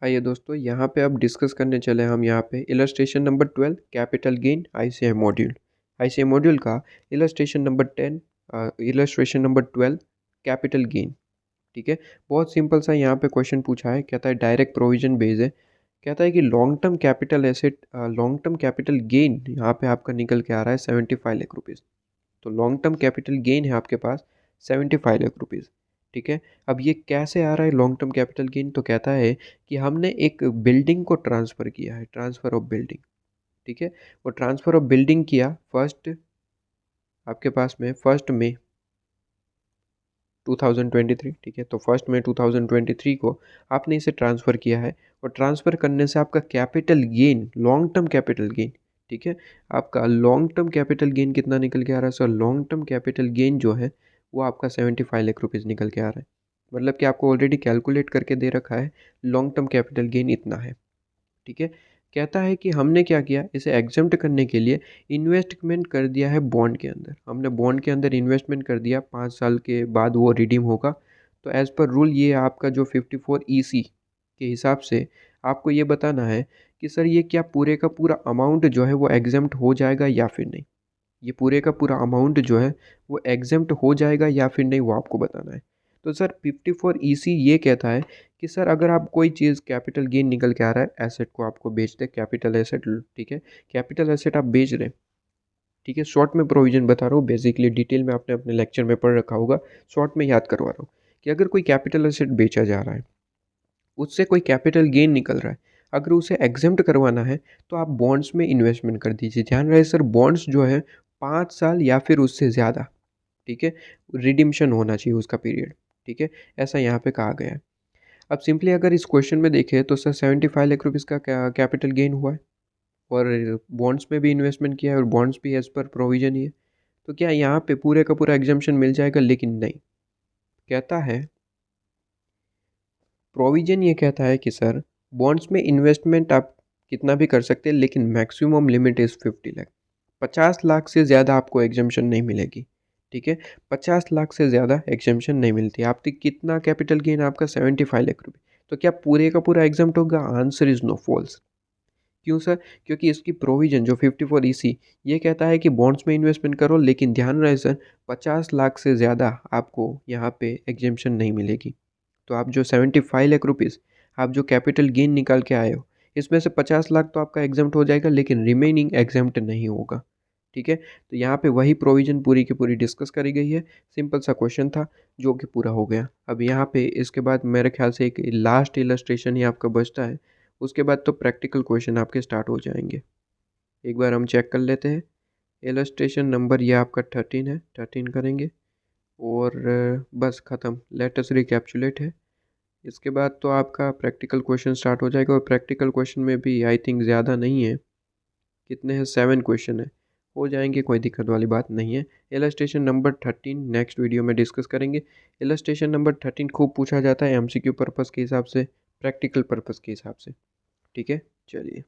आइए दोस्तों, यहाँ पे अब डिस्कस करने चले हम यहाँ पे illustration number 12 capital gain ICI module. ICI module का illustration number 10, illustration number 12 capital gain. ठीक है, बहुत सिंपल सा यहाँ पे क्वेश्चन पूछा है। कहता है डायरेक्ट प्रोविजन बेस है। कहता है कि long term capital asset, long term capital gain यहाँ पे आपका निकल के आ रहा है 75 लाख रुपीज़। तो लॉन्ग टर्म कैपिटल गेन है आपके पास 75 लाख रुपीज़। ठीक है, अब ये कैसे आ रहा है लॉन्ग टर्म कैपिटल गेन? तो कहता है कि हमने एक बिल्डिंग को ट्रांसफ़र किया है, ट्रांसफ़र ऑफ बिल्डिंग। ठीक है, वो ट्रांसफ़र ऑफ बिल्डिंग किया फर्स्ट आपके पास में 1 मई 2023। ठीक है, तो 1 मई 2023 को आपने इसे ट्रांसफ़र किया है और ट्रांसफ़र करने से आपका capital gain, long term capital gain, ठीक है, आपका लॉन्ग टर्म कैपिटल गेन कितना निकल के आ रहा है? Sir long term capital gain जो है वो आपका 75 लाख रुपीज़ निकल के आ रहा है। मतलब कि आपको ऑलरेडी कैलकुलेट करके दे रखा है लॉन्ग टर्म कैपिटल गेन इतना है। ठीक है, कहता है कि हमने क्या किया, इसे एग्जम्प्ट करने के लिए इन्वेस्टमेंट कर दिया है बॉन्ड के अंदर। हमने बॉन्ड के अंदर इन्वेस्टमेंट कर दिया, 5 साल के बाद वो रिडीम होगा। तो एज़ पर रूल ये आपका जो 54EC के हिसाब से आपको ये बताना है कि सर ये क्या पूरे का पूरा अमाउंट जो है वो एग्जम्प्ट हो जाएगा या फिर नहीं। ये पूरे का पूरा अमाउंट जो है वो एग्जम्प्ट हो जाएगा या फिर नहीं, वो आपको बताना है। तो सर 54EC ये कहता है कि सर अगर आप कोई चीज़ कैपिटल गेन निकल के आ रहा है, एसेट को आपको बेचते, कैपिटल एसेट, ठीक है, कैपिटल एसेट आप बेच रहे हैं। ठीक है, शॉर्ट में प्रोविजन बता रहा हूँ, बेसिकली डिटेल में आपने अपने लेक्चर में पढ़ रखा होगा, शॉर्ट में याद करवा रहा हूँ कि अगर कोई कैपिटल एसेट बेचा जा रहा है, उससे कोई कैपिटल गेन निकल रहा है, अगर उसे एग्जेम्प्ट करवाना है तो आप बॉन्ड्स में इन्वेस्टमेंट कर दीजिए। ध्यान रहे सर, बॉन्ड्स जो है 5 साल या फिर उससे ज़्यादा, ठीक है, रिडिम्शन होना चाहिए उसका पीरियड। ठीक है, ऐसा यहाँ पे कहा गया है। अब सिंपली अगर इस क्वेश्चन में देखें तो सर 75 लाख रुपीज़ का कैपिटल गेन हुआ है और बॉन्ड्स में भी इन्वेस्टमेंट किया है और बॉन्ड्स भी एज पर प्रोविजन ही है। तो क्या यहाँ पे पूरे का पूरा एग्जाम्पशन मिल जाएगा? लेकिन नहीं, कहता है प्रोविजन ये कहता है कि सर बॉन्ड्स में इन्वेस्टमेंट आप कितना भी कर सकते हैं, लेकिन maximum limit is 50 lakh. 50 lakh से ज़्यादा आपको एग्जाम्पशन नहीं मिलेगी। ठीक है, 50 लाख से ज़्यादा एग्जाम्पशन नहीं मिलती। आपकी कितना कैपिटल गेन? आपका 75 लाख रुपये। तो क्या पूरे का पूरा एग्जाम्प्ट होगा? Answer is no, false. क्यों सर? क्योंकि इसकी प्रोविजन जो 54EC ये कहता है कि बॉन्ड्स में इन्वेस्टमेंट करो, लेकिन ध्यान रहे सर 50 लाख से ज़्यादा आपको यहाँ पे एग्जाम्पशन नहीं मिलेगी। तो आप जो 75 लाख रुपीज़ आप जो कैपिटल गेन निकाल के आए हो, इसमें से 50 लाख तो आपका एग्जाम्प्ट हो जाएगा, लेकिन रिमेनिंग एग्जाम्प्ट नहीं होगा। ठीक है, तो यहाँ पे वही प्रोविज़न पूरी की पूरी डिस्कस करी गई है। सिंपल सा क्वेश्चन था जो कि पूरा हो गया। अब यहाँ पे इसके बाद मेरे ख्याल से एक लास्ट इलस्ट्रेशन ही आपका बचता है, उसके बाद तो प्रैक्टिकल क्वेश्चन आपके स्टार्ट हो जाएंगे। एक बार हम चेक कर लेते हैं। इलस्ट्रेशन नंबर ये आपका 13 है, 13 करेंगे और बस ख़त्म। लेट अस रिकैप्चुलेट है। इसके बाद तो आपका प्रैक्टिकल क्वेश्चन स्टार्ट हो जाएगा और प्रैक्टिकल क्वेश्चन में भी आई थिंक ज़्यादा नहीं है। कितने हैं? 7 क्वेश्चन है, हो जाएंगे, कोई दिक्कत वाली बात नहीं है। इलस्ट्रेशन नंबर 13 नेक्स्ट वीडियो में डिस्कस करेंगे। इलस्ट्रेशन नंबर 13 खूब पूछा जाता है एमसीक्यू पर्पज़ के हिसाब से, प्रैक्टिकल पर्पज़ के हिसाब से। ठीक है, चलिए।